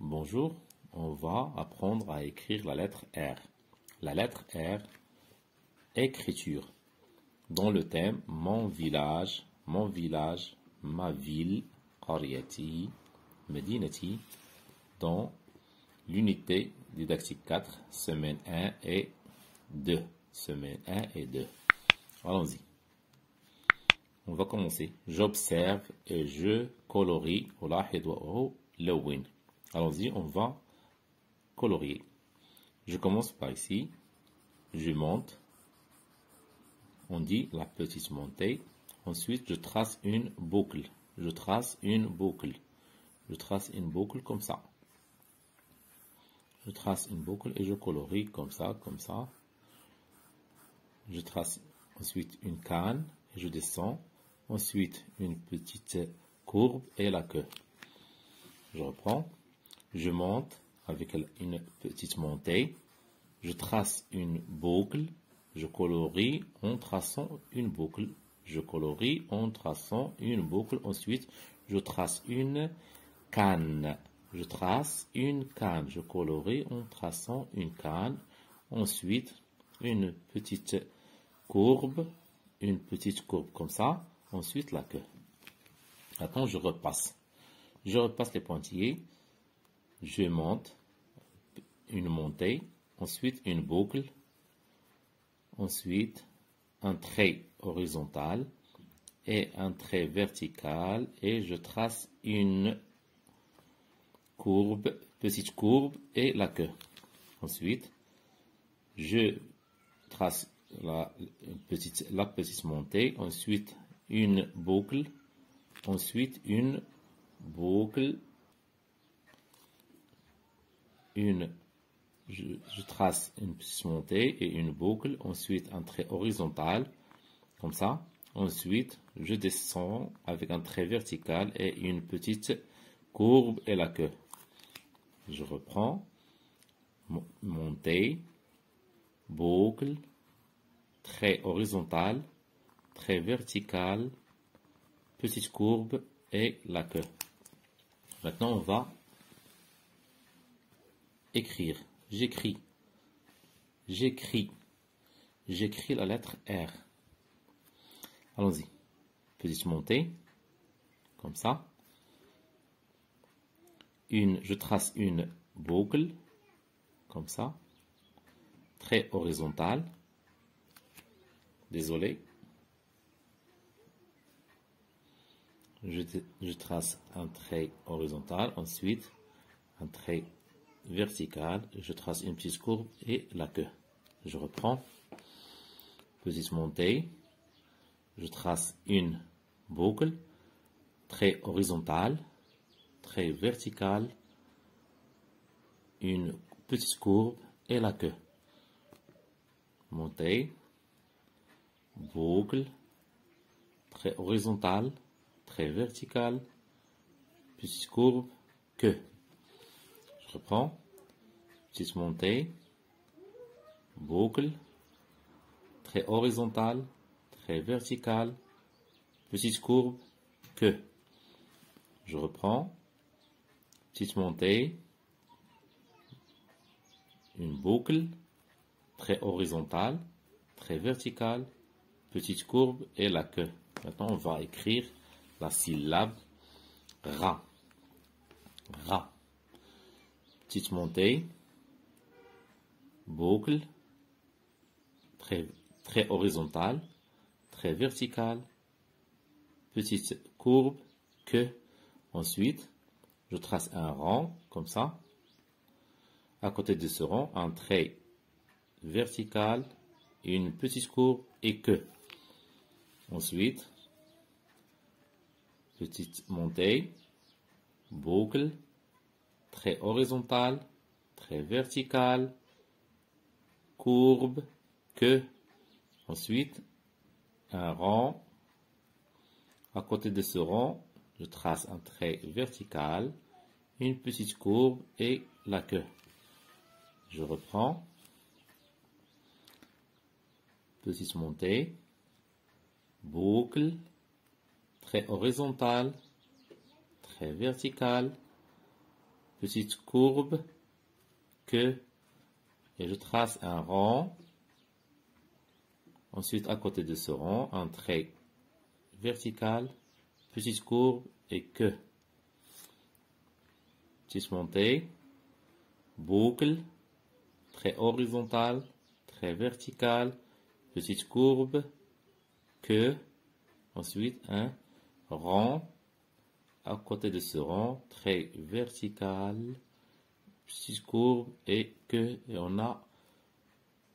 Bonjour, on va apprendre à écrire la lettre R. La lettre R, écriture. Dans le thème mon village, ma ville, قريتي, مدينتي, dans l'unité didactique 4, semaine 1 et 2. Semaine 1 et 2. Allons-y. On va commencer. J'observe et je colorie. Allons-y, on va colorier. Je commence par ici. Je monte. On dit la petite montée. Ensuite, je trace une boucle. Je trace une boucle comme ça. Je trace une boucle et je colorie comme ça, comme ça. Je trace ensuite une canne et je descends. Ensuite, une petite courbe et la queue. Je reprends. Je monte avec une petite montée. Je trace une boucle. Je colorie en traçant une boucle. Je colorie en traçant une boucle. Ensuite, je trace une canne. Je trace une canne. Je colorie en traçant une canne. Ensuite, une petite courbe comme ça. Ensuite, la queue. Maintenant, je repasse. Je repasse les pointillés. Je monte. Une montée. Ensuite, une boucle. Ensuite, un trait horizontal et un trait vertical. Et je trace une courbe, petite courbe et la queue. Ensuite, je trace la petite montée. Ensuite, une boucle. Ensuite, une boucle. Je trace une petite montée et une boucle. Ensuite, un trait horizontal. Comme ça. Ensuite, je descends avec un trait vertical et une petite courbe et la queue. Je reprends. Montée. Boucle. Trait horizontal. Trait vertical. Petite courbe et la queue. Maintenant, on va écrire. J'écris la lettre R. Allons-y. Petite montée, comme ça. Je trace une boucle, comme ça. Trait horizontal. Désolé. Je trace un trait horizontal. Ensuite, un trait vertical. Je trace une petite courbe et la queue. Je reprends. Petite montée. Je trace une boucle. Trait horizontal. Trait vertical. Une petite courbe et la queue. Montée. Boucle. Trait horizontal. Trait vertical. Petite courbe. Queue. Je reprends. Petite montée. Boucle. Trait horizontal. Trait vertical. Petite courbe. Queue. Je reprends. Petite montée. Une boucle. Trait horizontal. Trait vertical. Petite courbe et la queue. Maintenant, on va écrire la syllabe ra. Ra. Petite montée, boucle, trait horizontal, trait vertical, petite courbe, queue. Ensuite, je trace un rond, comme ça. À côté de ce rond, un trait vertical, une petite courbe et queue. Ensuite, petite montée, boucle, trait horizontal, trait vertical, courbe, queue. Ensuite, un rond. À côté de ce rond, je trace un trait vertical, une petite courbe et la queue. Je reprends. Petite montée, boucle, trait horizontal, trait vertical, petite courbe, queue, et je trace un rond. Ensuite, à côté de ce rond, un trait vertical, petite courbe et queue. Petite montée, boucle, trait horizontal, trait vertical, petite courbe, queue. Ensuite, un rond. À côté de ce rond, trait vertical, petite courbe et queue. Et on a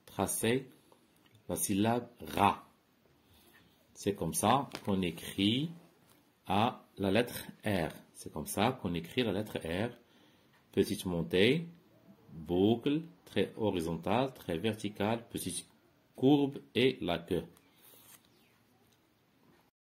tracé la syllabe Ra. C'est comme ça qu'on écrit la lettre R. C'est comme ça qu'on écrit la lettre R. Petite montée, boucle, trait horizontal, trait vertical, petite courbe et la queue.